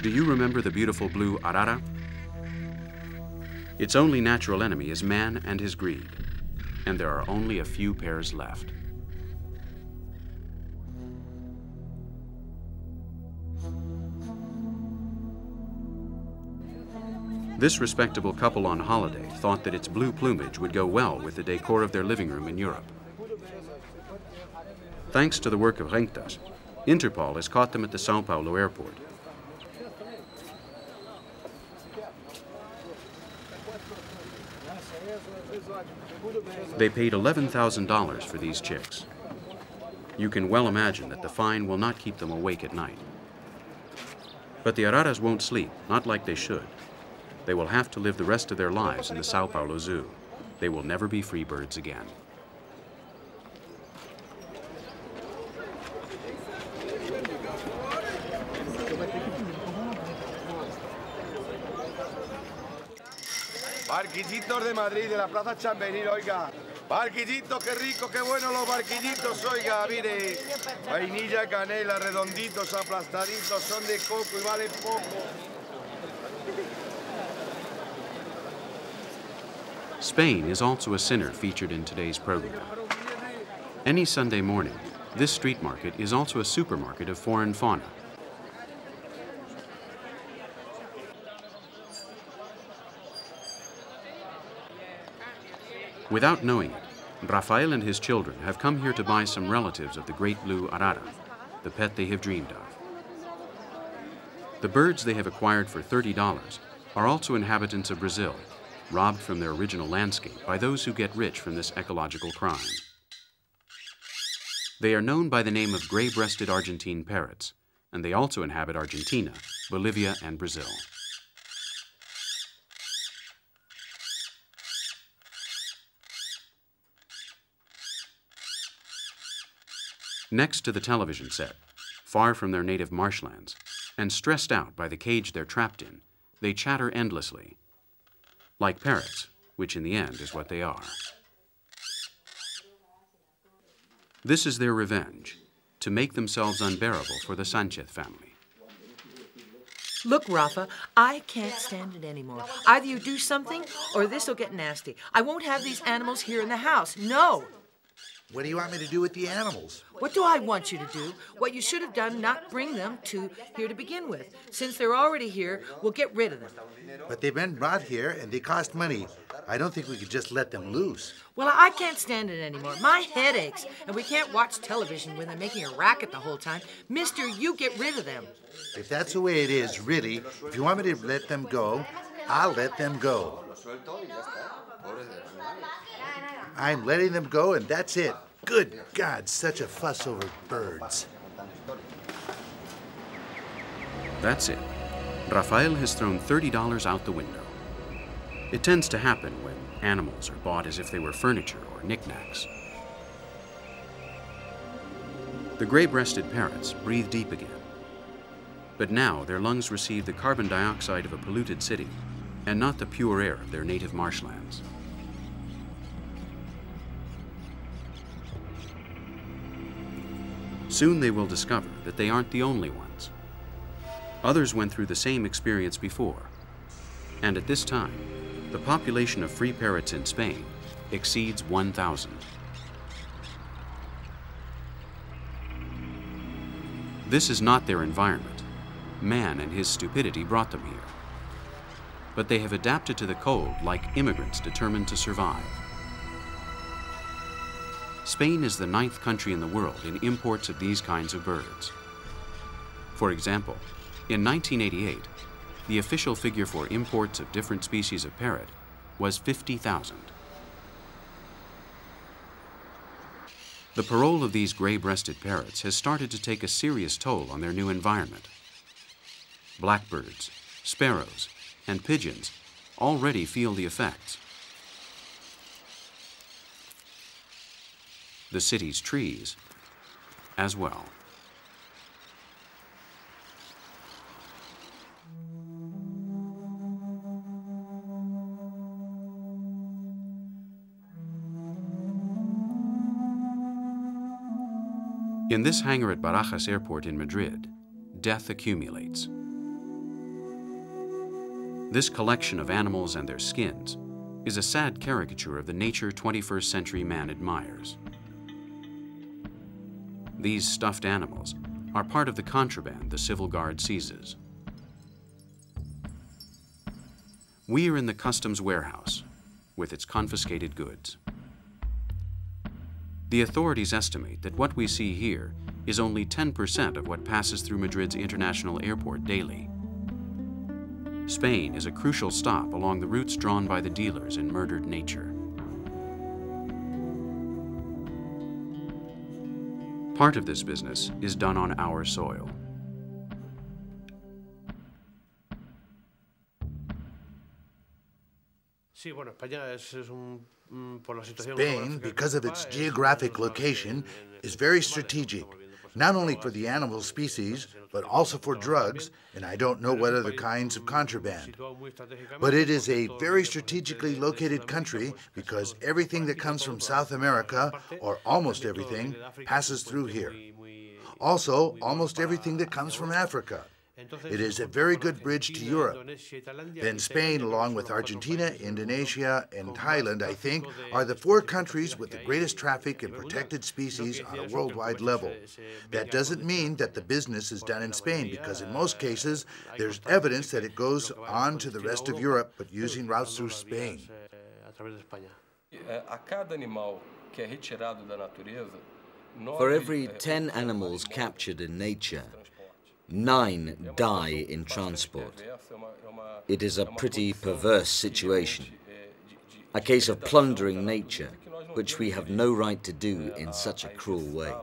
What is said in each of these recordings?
Do you remember the beautiful blue arara? Its only natural enemy is man and his greed, and there are only a few pairs left. This respectable couple on holiday thought that its blue plumage would go well with the decor of their living room in Europe. Thanks to the work of Rentas, Interpol has caught them at the São Paulo airport. They paid $11,000 for these chicks. You can well imagine that the fine will not keep them awake at night. But the araras won't sleep, not like they should. They will have to live the rest of their lives in the São Paulo Zoo. They will never be free birds again. Barquillitos de Madrid, de la Plaza Chamberí, oiga. Barquillitos, qué rico, qué bueno los barquillitos, oiga, mire. Vainilla, canela, redonditos, aplastaditos, son de coco y valen poco. Spain is also a sinner featured in today's program. Any Sunday morning, this street market is also a supermarket of foreign fauna. Without knowing it, Rafael and his children have come here to buy some relatives of the great blue arara, the pet they have dreamed of. The birds they have acquired for $30 are also inhabitants of Brazil, robbed from their original landscape by those who get rich from this ecological crime. They are known by the name of gray-breasted Argentine parrots, and they also inhabit Argentina, Bolivia, and Brazil. Next to the television set, far from their native marshlands, and stressed out by the cage they're trapped in, they chatter endlessly, like parrots, which in the end is what they are. This is their revenge, to make themselves unbearable for the Sanchez family. Look, Rafa, I can't stand it anymore. Either you do something, or this'll get nasty. I won't have these animals here in the house. No! What do you want me to do with the animals? What do I want you to do? What you should have done, not bring them to here to begin with. Since they're already here, we'll get rid of them. But they've been brought here, and they cost money. I don't think we could just let them loose. Well, I can't stand it anymore. My head aches, and we can't watch television when they're making a racket the whole time. Mister, you get rid of them. If that's the way it is, really, if you want me to let them go, I'll let them go. I'm letting them go, and that's it. Good God, such a fuss over birds. That's it. Rafael has thrown $30 out the window. It tends to happen when animals are bought as if they were furniture or knickknacks. The gray-breasted parrots breathe deep again. But now their lungs receive the carbon dioxide of a polluted city and not the pure air of their native marshlands. Soon they will discover that they aren't the only ones. Others went through the same experience before, and at this time, the population of free parrots in Spain exceeds 1,000. This is not their environment. Man and his stupidity brought them here. But they have adapted to the cold like immigrants determined to survive. Spain is the 9th country in the world in imports of these kinds of birds. For example, in 1988, the official figure for imports of different species of parrot was 50,000. The parole of these gray-breasted parrots has started to take a serious toll on their new environment. Blackbirds, sparrows, and pigeons already feel the effects. The city's trees as well. In this hangar at Barajas Airport in Madrid, death accumulates. This collection of animals and their skins is a sad caricature of the nature 21st century man admires. These stuffed animals are part of the contraband the civil guard seizes. We are in the customs warehouse with its confiscated goods. The authorities estimate that what we see here is only 10% of what passes through Madrid's international airport daily. Spain is a crucial stop along the routes drawn by the dealers in murdered nature. Part of this business is done on our soil. Spain, because of its geographic location, is very strategic, not only for the animal species, but also for drugs, and I don't know what other kinds of contraband. But it is a very strategically located country because everything that comes from South America, or almost everything, passes through here. Also, almost everything that comes from Africa. It is a very good bridge to Europe. Then Spain, along with Argentina, Indonesia, and Thailand, I think, are the 4 countries with the greatest traffic in protected species on a worldwide level. That doesn't mean that the business is done in Spain, because in most cases, there's evidence that it goes on to the rest of Europe, but using routes through Spain. For every 10 animals captured in nature, 9 die in transport. It is a pretty perverse situation, a case of plundering nature, which we have no right to do in such a cruel way.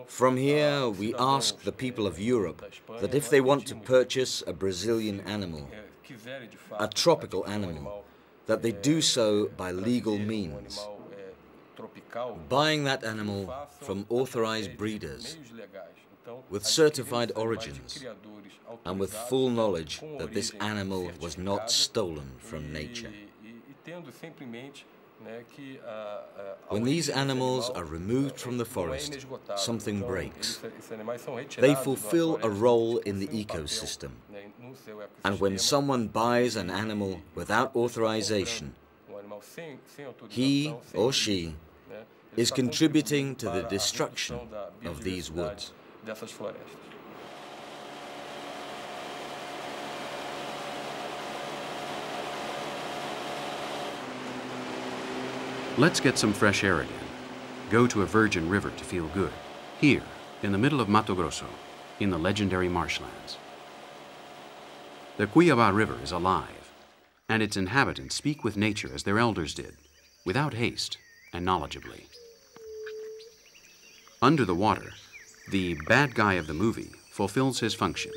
From here, we ask the people of Europe that if they want to purchase a Brazilian animal, a tropical animal, that they do so by legal means, buying that animal from authorized breeders, with certified origins, and with full knowledge that this animal was not stolen from nature. When these animals are removed from the forest, something breaks. They fulfill a role in the ecosystem. And when someone buys an animal without authorization, he or she is contributing to the destruction of these woods. Let's get some fresh air again. Go to a virgin river to feel good. Here, in the middle of Mato Grosso, in the legendary marshlands. The Cuiabá River is alive, and its inhabitants speak with nature as their elders did, without haste and knowledgeably. Under the water, the bad guy of the movie fulfills his function.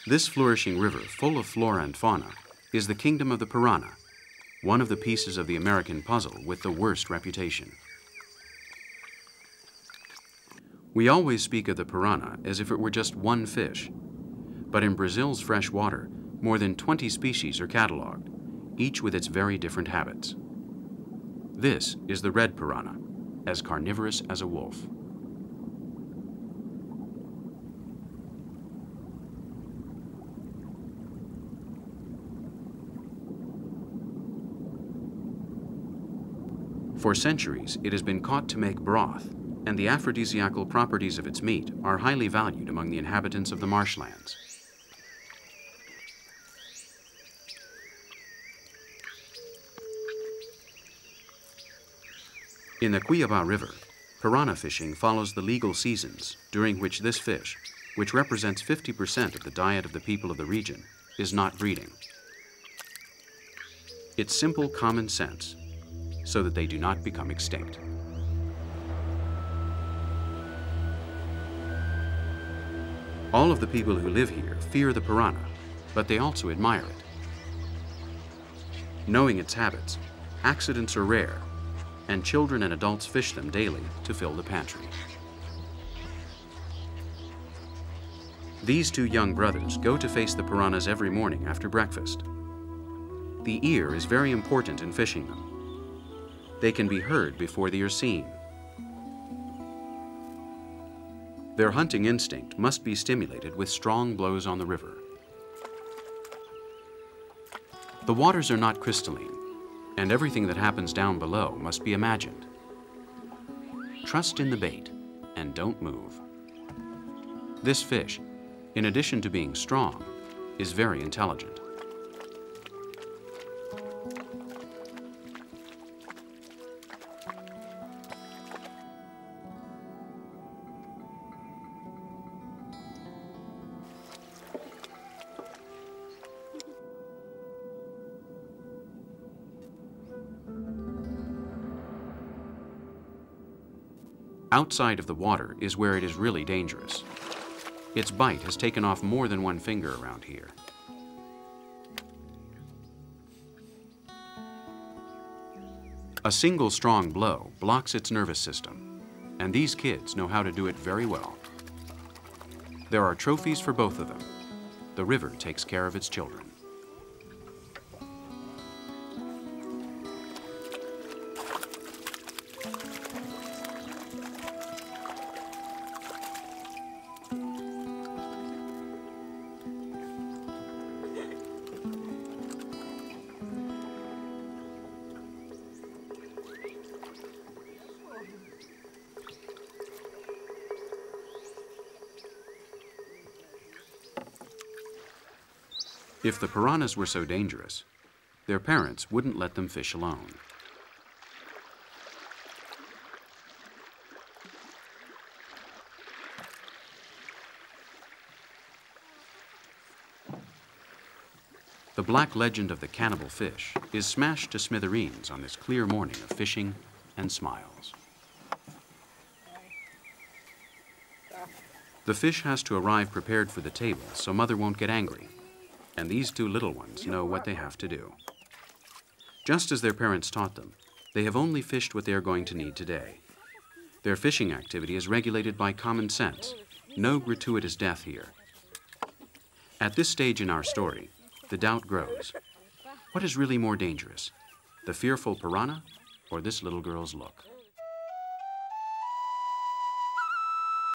This flourishing river, full of flora and fauna, is the kingdom of the piranha, one of the pieces of the American puzzle with the worst reputation. We always speak of the piranha as if it were just one fish, but in Brazil's fresh water, more than 20 species are cataloged, each with its very different habits. This is the red piranha, as carnivorous as a wolf. For centuries, it has been caught to make broth, and the aphrodisiacal properties of its meat are highly valued among the inhabitants of the marshlands. In the Cuiabá River, piranha fishing follows the legal seasons, during which this fish, which represents 50% of the diet of the people of the region, is not breeding. It's simple common sense, so that they do not become extinct. All of the people who live here fear the piranha, but they also admire it. Knowing its habits, accidents are rare, and children and adults fish them daily to fill the pantry. These 2 young brothers go to face the piranhas every morning after breakfast. The ear is very important in fishing them. They can be heard before they are seen. Their hunting instinct must be stimulated with strong blows on the river. The waters are not crystalline, and everything that happens down below must be imagined. Trust in the bait and don't move. This fish, in addition to being strong, is very intelligent. Outside of the water is where it is really dangerous. Its bite has taken off more than one finger around here. A single strong blow blocks its nervous system, and these kids know how to do it very well. There are trophies for both of them. The river takes care of its children. If the piranhas were so dangerous, their parents wouldn't let them fish alone. The black legend of the cannibal fish is smashed to smithereens on this clear morning of fishing and smiles. The fish has to arrive prepared for the table so Mother won't get angry, and these two little ones know what they have to do. Just as their parents taught them, they have only fished what they are going to need today. Their fishing activity is regulated by common sense. No gratuitous death here. At this stage in our story, the doubt grows. What is really more dangerous, the fearful piranha or this little girl's look?